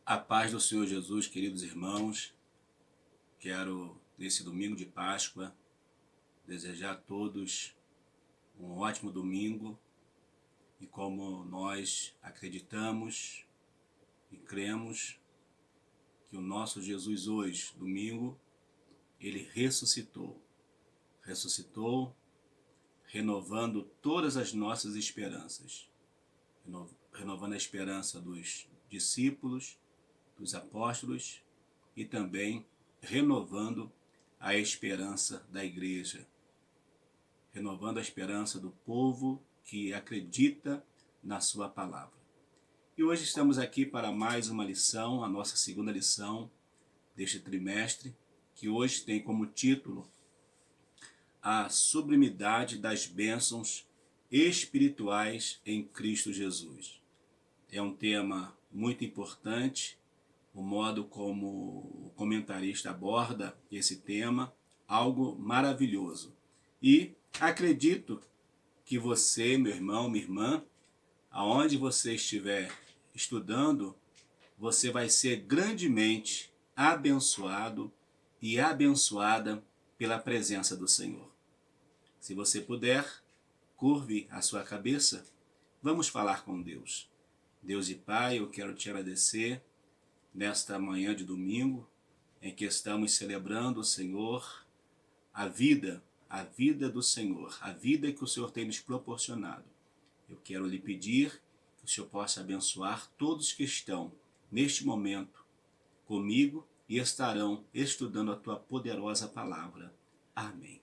A paz do Senhor Jesus, queridos irmãos, quero, nesse domingo de Páscoa, desejar a todos um ótimo domingo e como nós acreditamos e cremos que o nosso Jesus hoje, domingo, ele ressuscitou, renovando todas as nossas esperanças, renovando a esperança dos discípulos, dos apóstolos e também renovando a esperança da igreja, renovando a esperança do povo que acredita na sua palavra. E hoje estamos aqui para mais uma lição, a nossa segunda lição deste trimestre, que hoje tem como título A Sublimidade das Bênçãos Espirituais em Cristo Jesus. É um tema muito importante, o modo como o comentarista aborda esse tema, algo maravilhoso. E acredito que você, meu irmão, minha irmã, aonde você estiver estudando, você vai ser grandemente abençoado e abençoada pela presença do Senhor. Se você puder, curve a sua cabeça, vamos falar com Deus. Deus e Pai, eu quero te agradecer nesta manhã de domingo, em que estamos celebrando o Senhor, a vida do Senhor, a vida que o Senhor tem nos proporcionado. Eu quero lhe pedir que o Senhor possa abençoar todos que estão neste momento comigo e estarão estudando a tua poderosa palavra. Amém.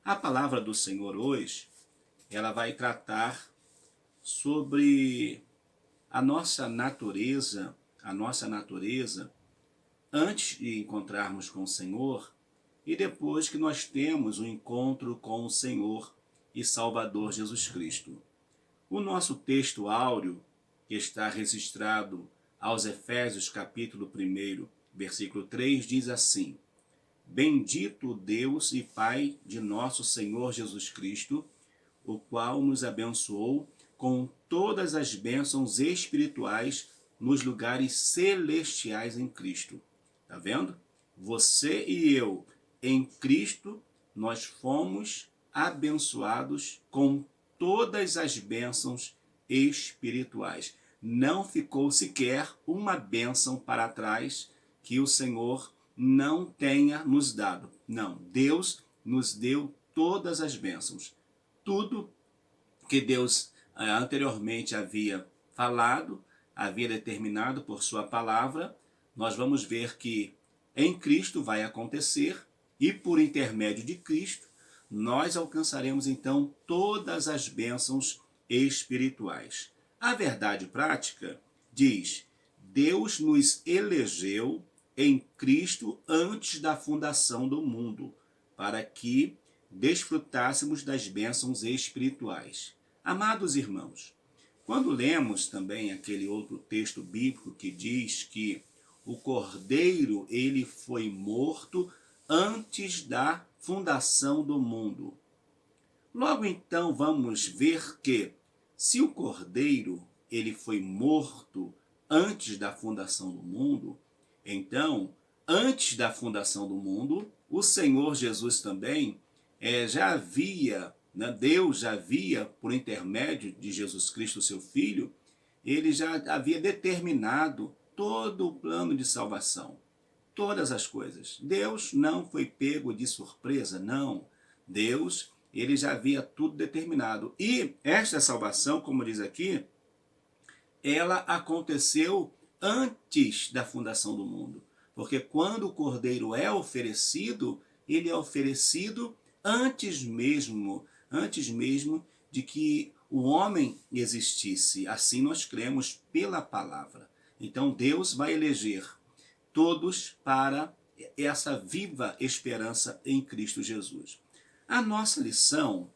A palavra do Senhor hoje, ela vai tratar sobre a nossa natureza antes de encontrarmos com o Senhor e depois que nós temos o encontro com o Senhor e Salvador Jesus Cristo. O nosso texto áureo, que está registrado aos Efésios capítulo 1, versículo 3, diz assim: Bendito Deus e Pai de nosso Senhor Jesus Cristo, o qual nos abençoou com todas as bênçãos espirituais nos lugares celestiais em Cristo. Tá vendo? Você e eu, em Cristo, nós fomos abençoados com todas as bênçãos espirituais. Não ficou sequer uma bênção para trás que o Senhor não tenha nos dado. Não, Deus nos deu todas as bênçãos. Tudo que Deus anteriormente havia falado, havia determinado por sua palavra, nós vamos ver que em Cristo vai acontecer e por intermédio de Cristo nós alcançaremos então todas as bênçãos espirituais. A verdade prática diz: Deus nos elegeu em Cristo antes da fundação do mundo, para que desfrutássemos das bênçãos espirituais. Amados irmãos, quando lemos também aquele outro texto bíblico que diz que o Cordeiro ele foi morto antes da fundação do mundo, logo então vamos ver que se o Cordeiro ele foi morto antes da fundação do mundo, então antes da fundação do mundo, o Senhor Jesus também já havia, né, Deus já havia, por intermédio de Jesus Cristo, seu Filho, ele já havia determinado todo o plano de salvação, todas as coisas. Deus não foi pego de surpresa, não. Deus, ele já havia tudo determinado. E esta salvação, como diz aqui, ela aconteceu antes da fundação do mundo. Porque quando o Cordeiro é oferecido, ele é oferecido antes mesmo de que o homem existisse. Assim nós cremos pela palavra. Então Deus vai eleger todos para essa viva esperança em Cristo Jesus. A nossa lição,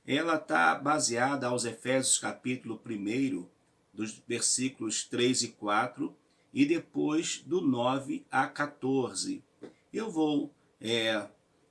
ela está baseada aos Efésios capítulo 1, dos versículos 3 e 4, e depois do 9 a 14. Eu vou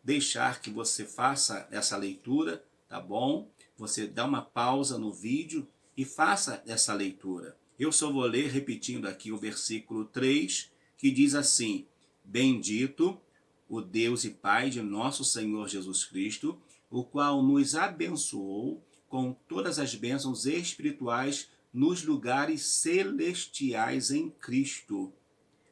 deixar que você faça essa leitura, tá bom? Você dá uma pausa no vídeo e faça essa leitura. Eu só vou ler repetindo aqui o versículo 3, que diz assim: Bendito o Deus e Pai de nosso Senhor Jesus Cristo, o qual nos abençoou com todas as bênçãos espirituais nos lugares celestiais em Cristo,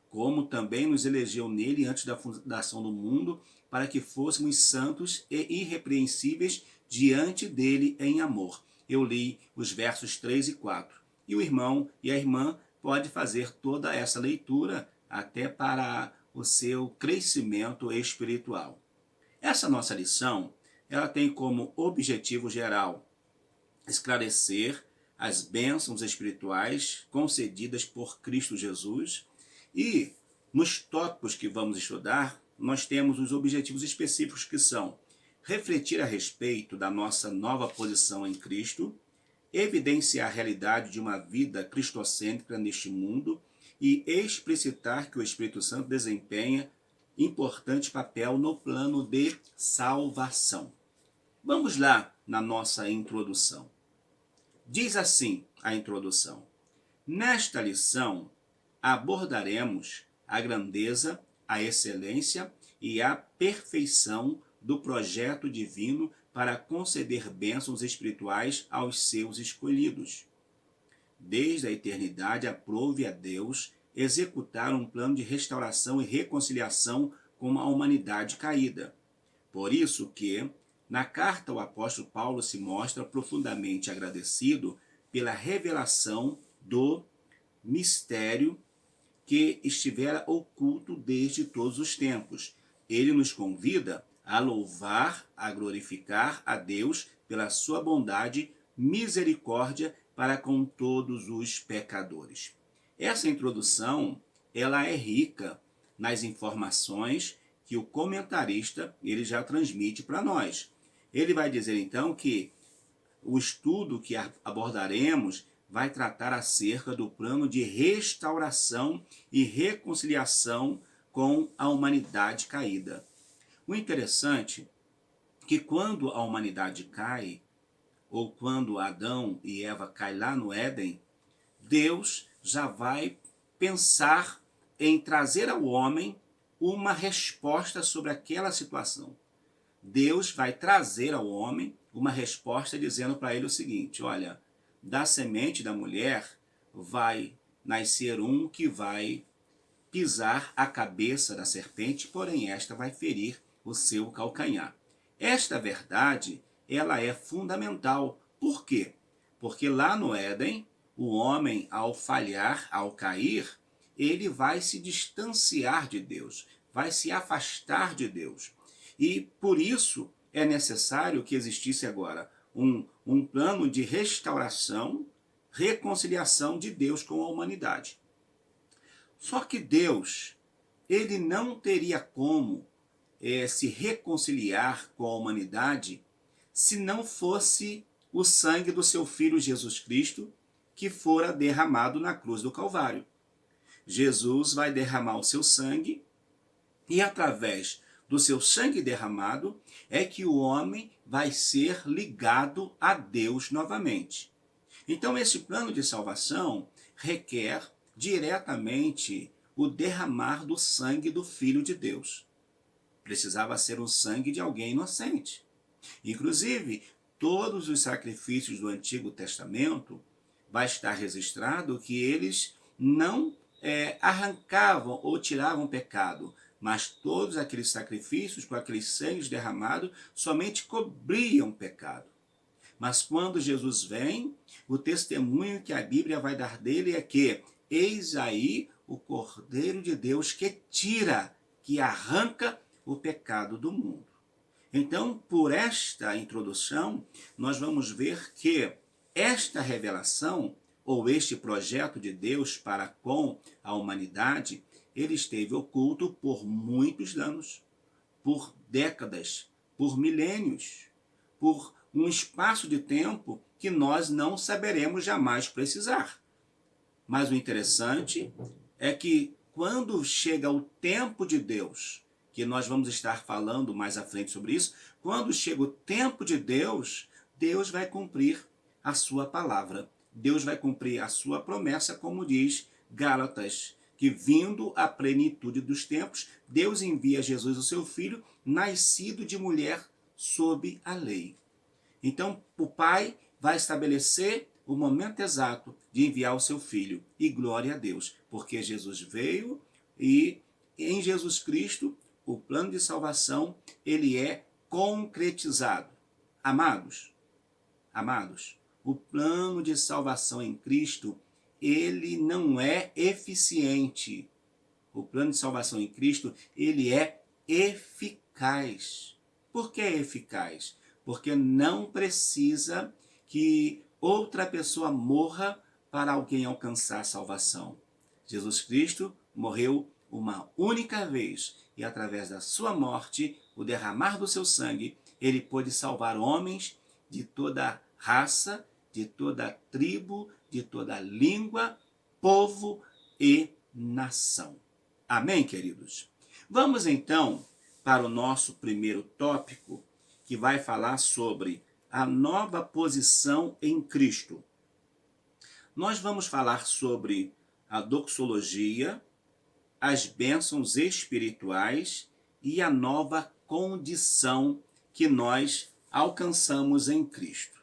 como também nos elegeu nele antes da fundação do mundo, para que fôssemos santos e irrepreensíveis diante dele em amor. Eu li os versos 3 e 4. E o irmão e a irmã pode fazer toda essa leitura até para o seu crescimento espiritual. Essa nossa lição, ela tem como objetivo geral esclarecer as bênçãos espirituais concedidas por Cristo Jesus, e nos tópicos que vamos estudar, nós temos os objetivos específicos, que são refletir a respeito da nossa nova posição em Cristo, evidenciar a realidade de uma vida cristocêntrica neste mundo e explicitar que o Espírito Santo desempenha importante papel no plano de salvação. Vamos lá na nossa introdução. Diz assim a introdução: Nesta lição abordaremos a grandeza, a excelência e a perfeição do projeto divino para conceder bênçãos espirituais aos seus escolhidos. Desde a eternidade aprove a Deus executar um plano de restauração e reconciliação com a humanidade caída. Por isso que, na carta, o apóstolo Paulo se mostra profundamente agradecido pela revelação do mistério que estivera oculto desde todos os tempos. Ele nos convida a louvar, a glorificar a Deus pela sua bondade, misericórdia para com todos os pecadores. Essa introdução, ela é rica nas informações que o comentarista ele já transmite para nós. Ele vai dizer então que o estudo que abordaremos vai tratar acerca do plano de restauração e reconciliação com a humanidade caída. O interessante é que quando a humanidade cai, ou quando Adão e Eva caem lá no Éden, Deus já vai pensar em trazer ao homem uma resposta sobre aquela situação. Deus vai trazer ao homem uma resposta dizendo para ele o seguinte: olha, da semente da mulher vai nascer um que vai pisar a cabeça da serpente, porém esta vai ferir o seu calcanhar. Esta verdade, ela é fundamental. Por quê? Porque lá no Éden, o homem, ao falhar, ao cair, ele vai se distanciar de Deus, vai se afastar de Deus. E por isso é necessário que existisse agora um plano de restauração, reconciliação de Deus com a humanidade. Só que Deus, ele não teria como se reconciliar com a humanidade se não fosse o sangue do seu Filho Jesus Cristo que fora derramado na cruz do Calvário. Jesus vai derramar o seu sangue e através do seu sangue derramado é que o homem vai ser ligado a Deus novamente. Então esse plano de salvação requer diretamente o derramar do sangue do Filho de Deus. Precisava ser um sangue de alguém inocente. Inclusive, todos os sacrifícios do Antigo Testamento vai estar registrado que eles não arrancavam ou tiravam pecado, mas todos aqueles sacrifícios com aqueles sangues derramados somente cobriam pecado. Mas quando Jesus vem, o testemunho que a Bíblia vai dar dele é que eis aí o Cordeiro de Deus que tira, que arranca o pecado do mundo. Então, por esta introdução, nós vamos ver que esta revelação, ou este projeto de Deus para com a humanidade, ele esteve oculto por muitos anos, por décadas, por milênios, por um espaço de tempo que nós não saberemos jamais precisar. Mas o interessante é que quando chega o tempo de Deus, que nós vamos estar falando mais à frente sobre isso, quando chega o tempo de Deus, Deus vai cumprir a sua palavra. Deus vai cumprir a sua promessa, como diz Gálatas, que vindo a plenitude dos tempos, Deus envia Jesus, o seu Filho, nascido de mulher sob a lei. Então, o Pai vai estabelecer o momento exato de enviar o seu Filho. E glória a Deus, porque Jesus veio e em Jesus Cristo o plano de salvação ele é concretizado. Amados, o plano de salvação em Cristo ele não é eficiente. O plano de salvação em Cristo ele é eficaz. Por que é eficaz? Porque não precisa que outra pessoa morra para alguém alcançar a salvação. Jesus Cristo morreu uma única vez e através da sua morte, o derramar do seu sangue, ele pôde salvar homens de toda raça, de toda tribo, de toda língua, povo e nação. Amém, queridos? Vamos então para o nosso primeiro tópico, que vai falar sobre a nova posição em Cristo. Nós vamos falar sobre a doxologia, as bênçãos espirituais e a nova condição que nós alcançamos em Cristo.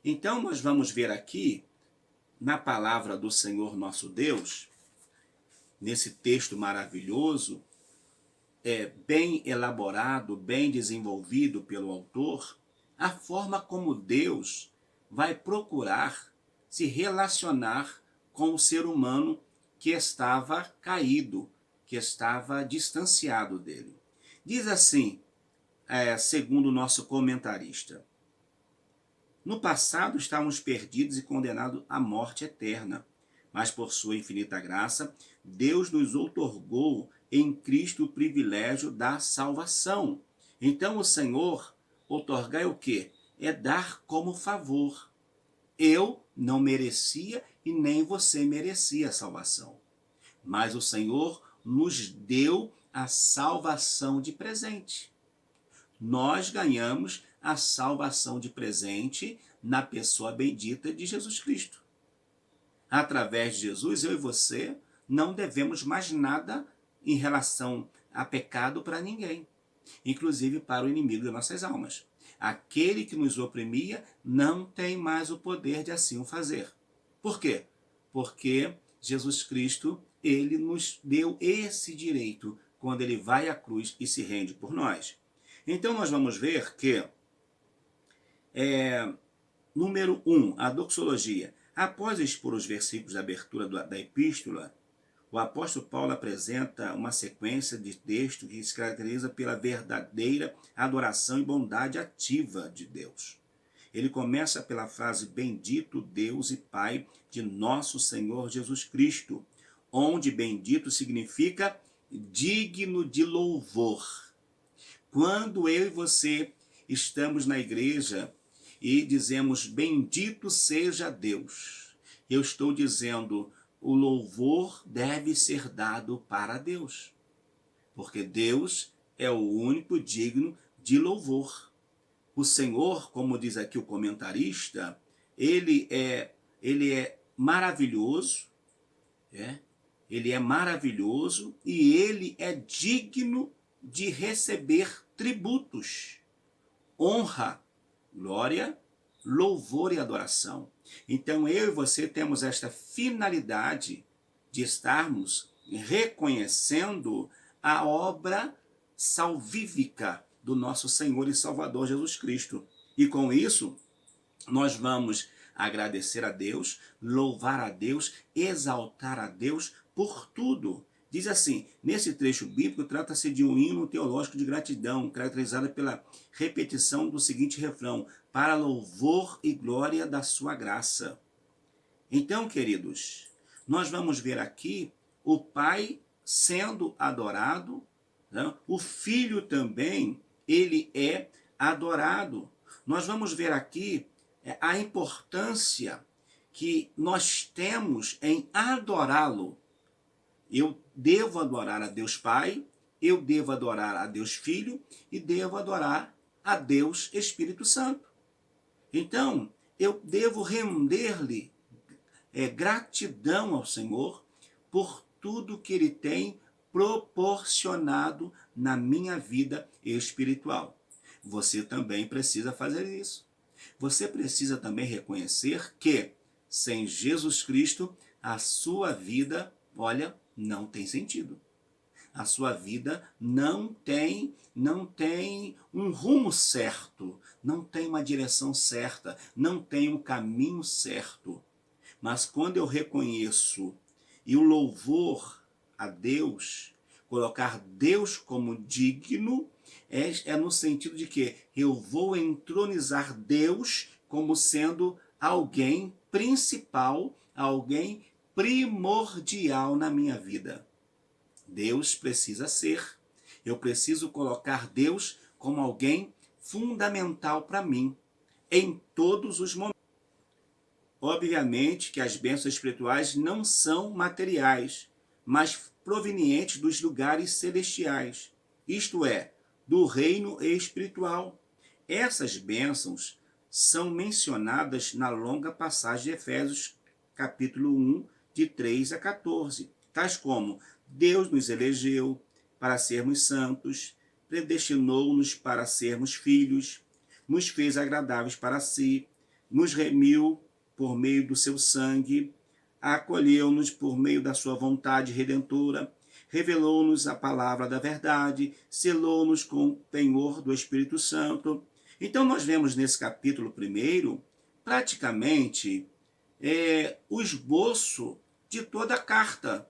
Então, nós vamos ver aqui, na palavra do Senhor nosso Deus, nesse texto maravilhoso, bem elaborado, bem desenvolvido pelo autor, a forma como Deus vai procurar se relacionar com o ser humano que estava caído, que estava distanciado dele. Diz assim, segundo o nosso comentarista: no passado estávamos perdidos e condenados à morte eterna, mas por sua infinita graça, Deus nos outorgou em Cristo o privilégio da salvação. Então o Senhor outorgar é o quê? É dar como favor. Eu não merecia e nem você merecia a salvação. Mas o Senhor nos deu a salvação de presente. Nós ganhamos a salvação de presente na pessoa bendita de Jesus Cristo. Através de Jesus, eu e você não devemos mais nada em relação a pecado para ninguém, inclusive para o inimigo de nossas almas. Aquele que nos oprimia não tem mais o poder de assim o fazer. Por quê? Porque Jesus Cristo, ele nos deu esse direito quando ele vai à cruz e se rende por nós. Então nós vamos ver que, número 1, a doxologia. Após expor os versículos da abertura da epístola, o apóstolo Paulo apresenta uma sequência de textos que se caracteriza pela verdadeira adoração e bondade ativa de Deus. Ele começa pela frase: bendito Deus e Pai de nosso Senhor Jesus Cristo, onde bendito significa digno de louvor. Quando eu e você estamos na igreja e dizemos bendito seja Deus, eu estou dizendo o louvor deve ser dado para Deus, porque Deus é o único digno de louvor. O Senhor, como diz aqui o comentarista, ele é maravilhoso, ele é maravilhoso e ele é digno de receber tributos, honra, glória, louvor e adoração. Então eu e você temos esta finalidade de estarmos reconhecendo a obra salvífica do nosso Senhor e Salvador Jesus Cristo. E com isso, nós vamos agradecer a Deus, louvar a Deus, exaltar a Deus por tudo. Diz assim, nesse trecho bíblico trata-se de um hino teológico de gratidão, caracterizado pela repetição do seguinte refrão: para louvor e glória da sua graça. Então, queridos, nós vamos ver aqui o Pai sendo adorado, né? O Filho também, ele é adorado. Nós vamos ver aqui a importância que nós temos em adorá-lo. Eu devo adorar a Deus Pai, eu devo adorar a Deus Filho e devo adorar a Deus Espírito Santo. Então, eu devo render-lhe gratidão ao Senhor por tudo que Ele tem proporcionado na minha vida espiritual. Você também precisa fazer isso. Você precisa também reconhecer que, sem Jesus Cristo, a sua vida, olha, não tem sentido. A sua vida não tem um rumo certo, não tem uma direção certa, não tem um caminho certo. Mas quando eu reconheço e o louvor a Deus, colocar Deus como digno, é no sentido de que eu vou entronizar Deus como sendo alguém principal, alguém primordial na minha vida. Deus precisa ser. Eu preciso colocar Deus como alguém fundamental para mim, em todos os momentos. Obviamente que as bênçãos espirituais não são materiais, mas provenientes dos lugares celestiais, isto é, do reino espiritual. Essas bênçãos são mencionadas na longa passagem de Efésios, capítulo 1, de 3 a 14, tais como: Deus nos elegeu para sermos santos, predestinou-nos para sermos filhos, nos fez agradáveis para si, nos remiu por meio do seu sangue, acolheu-nos por meio da sua vontade redentora, revelou-nos a palavra da verdade, selou-nos com o penhor do Espírito Santo. Então nós vemos nesse capítulo 1, praticamente, o esboço de toda a carta.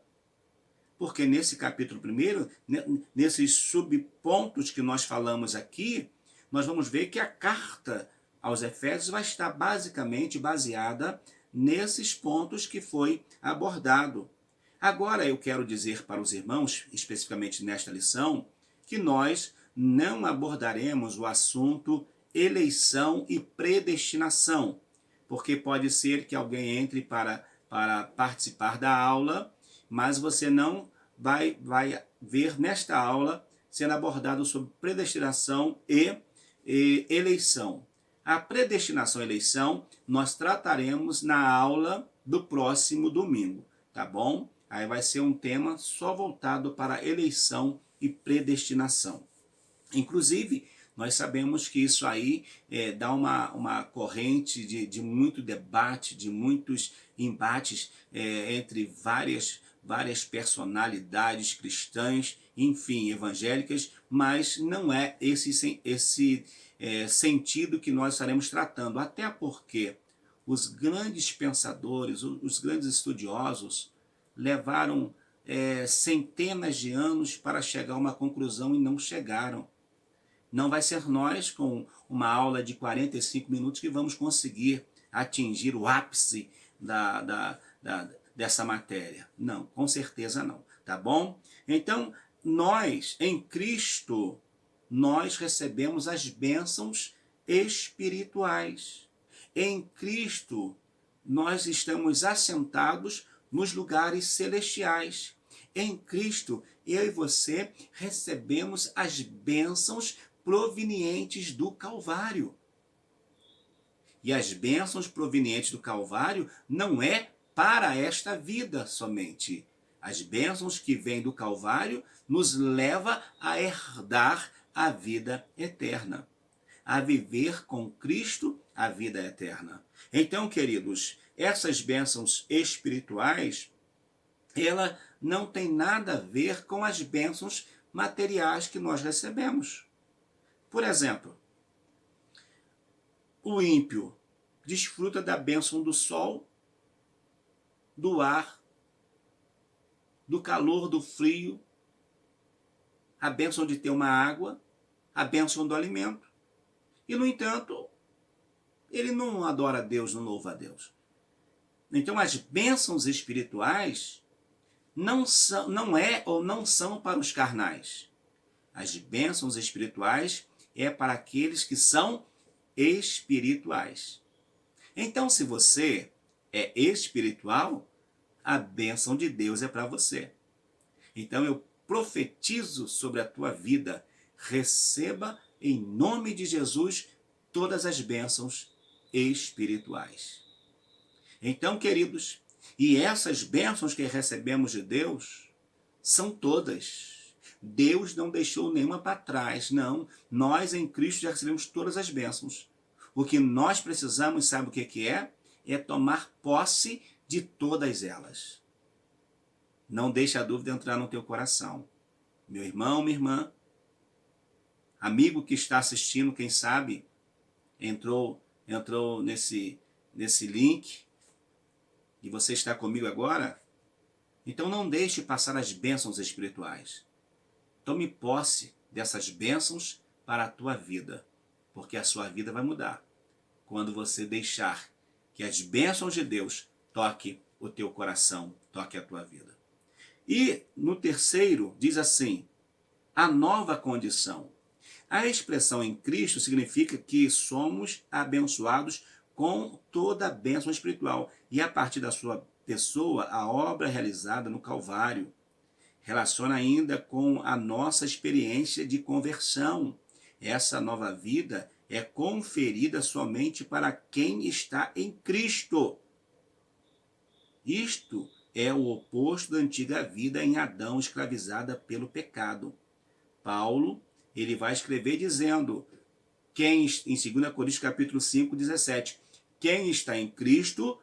Porque nesse capítulo 1, nesses subpontos que nós falamos aqui, nós vamos ver que a carta aos Efésios vai estar basicamente baseada nesses pontos que foi abordado. Agora eu quero dizer para os irmãos, especificamente nesta lição, que nós não abordaremos o assunto eleição e predestinação, porque pode ser que alguém entre para participar da aula, mas você não vai ver nesta aula sendo abordado sobre predestinação e eleição. A predestinação e eleição nós trataremos na aula do próximo domingo, tá bom? Aí vai ser um tema só voltado para eleição e predestinação. Inclusive, nós sabemos que isso aí dá uma corrente de muito debate, de muitos embates entre várias personalidades cristãs, enfim, evangélicas, mas não é esse sentido que nós estaremos tratando, até porque os grandes pensadores, os grandes estudiosos levaram centenas de anos para chegar a uma conclusão e não chegaram. Não vai ser nós, com uma aula de 45 minutos, que vamos conseguir atingir o ápice dessa matéria. Não, com certeza não, tá bom? Então, nós, em Cristo, nós recebemos as bênçãos espirituais. Em Cristo, nós estamos assentados nos lugares celestiais. Em Cristo, eu e você recebemos as bênçãos provenientes do Calvário. E as bênçãos provenientes do Calvário não é para esta vida somente. As bênçãos que vêm do Calvário nos leva a herdar a vida eterna, a viver com Cristo a vida eterna. Então, queridos, essas bênçãos espirituais, ela não tem nada a ver com as bênçãos materiais que nós recebemos. Por exemplo, o ímpio desfruta da bênção do sol, do ar, do calor, do frio, a bênção de ter uma água, a bênção do alimento. E, no entanto, ele não adora a Deus, não louva a Deus. Então, as bênçãos espirituais não são para os carnais. As bênçãos espirituais é para aqueles que são espirituais. Então, se você é espiritual, a bênção de Deus é para você. Então, eu profetizo sobre a tua vida, receba em nome de Jesus todas as bênçãos espirituais. Então, queridos, e essas bênçãos que recebemos de Deus são todas. Deus não deixou nenhuma para trás, não. Nós em Cristo já recebemos todas as bênçãos. O que nós precisamos, sabe o que é? É tomar posse de todas elas. Não deixe a dúvida entrar no teu coração. Meu irmão, minha irmã, amigo que está assistindo, quem sabe, entrou nesse link e você está comigo agora, então não deixe passar as bênçãos espirituais. Tome posse dessas bênçãos para a tua vida, porque a sua vida vai mudar quando você deixar que as bênçãos de Deus toque o teu coração, toque a tua vida. E no terceiro diz assim, a nova condição. A expressão em Cristo significa que somos abençoados com toda a bênção espiritual. E a partir da sua pessoa, a obra realizada no Calvário relaciona ainda com a nossa experiência de conversão. Essa nova vida é conferida somente para quem está em Cristo. Isto é o oposto da antiga vida em Adão, escravizada pelo pecado. Paulo, ele vai escrever dizendo, em 2 Coríntios capítulo 5, 17, quem está em Cristo,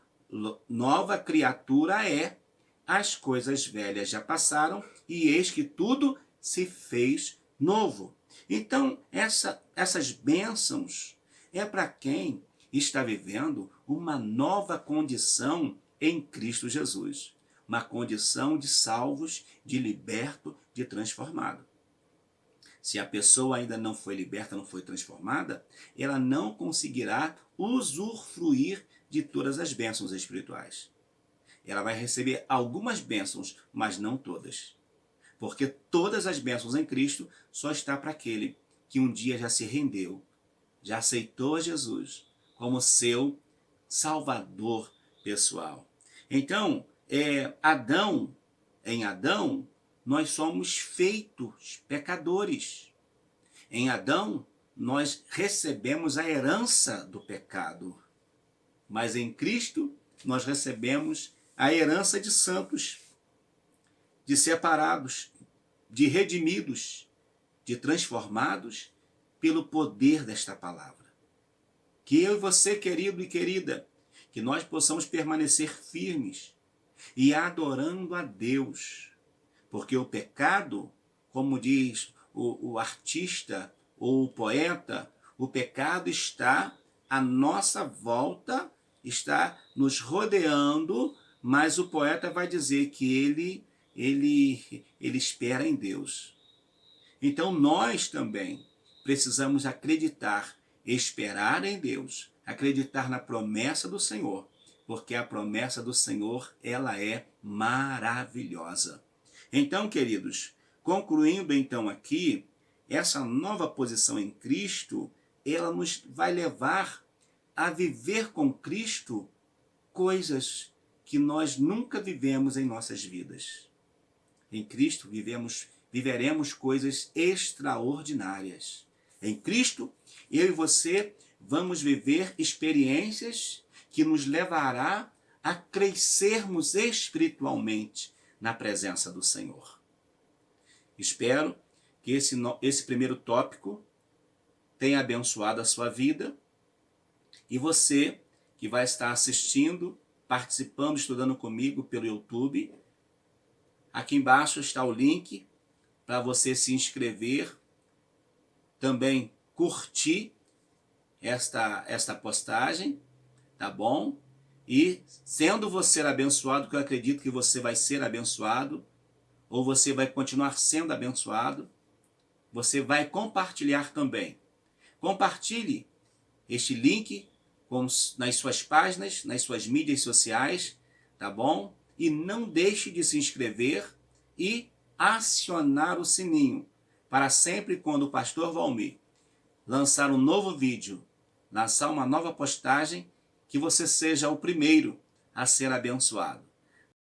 nova criatura é, as coisas velhas já passaram e eis que tudo se fez novo. Então, essas bênçãos é para quem está vivendo uma nova condição em Cristo Jesus. Uma condição de salvos, de liberto, de transformado. Se a pessoa ainda não foi liberta, não foi transformada, ela não conseguirá usufruir de todas as bênçãos espirituais. Ela vai receber algumas bênçãos, mas não todas. Porque todas as bênçãos em Cristo só está para aquele que um dia já se rendeu, já aceitou Jesus como seu Salvador pessoal. Então, em Adão, nós somos feitos pecadores. Em Adão, nós recebemos a herança do pecado. Mas em Cristo, nós recebemos a herança de santos, de separados, de redimidos, de transformados pelo poder desta palavra. Que eu e você, querido e querida, que nós possamos permanecer firmes e adorando a Deus. Porque o pecado, como diz o artista ou o poeta, o pecado está à nossa volta, está nos rodeando, mas o poeta vai dizer que ele espera em Deus. Então nós também precisamos acreditar, esperar em Deus, acreditar na promessa do Senhor, porque a promessa do Senhor, ela é maravilhosa. Então, queridos, concluindo então aqui, essa nova posição em Cristo, ela nos vai levar a viver com Cristo coisas que nós nunca vivemos em nossas vidas. Em Cristo viveremos coisas extraordinárias. Em Cristo, eu e você vamos viver experiências que nos levará a crescermos espiritualmente na presença do Senhor. Espero que esse primeiro tópico tenha abençoado a sua vida e você que vai estar assistindo, participando, estudando comigo pelo YouTube, aqui embaixo está o link para você se inscrever, também curtir esta postagem, tá bom? E sendo você abençoado, que eu acredito que você vai ser abençoado, ou você vai continuar sendo abençoado, você vai compartilhar também. Compartilhe este link nas suas páginas, nas suas mídias sociais, tá bom? E não deixe de se inscrever e acionar o sininho, para sempre quando o pastor Valmir lançar um novo vídeo, lançar uma nova postagem, que você seja o primeiro a ser abençoado.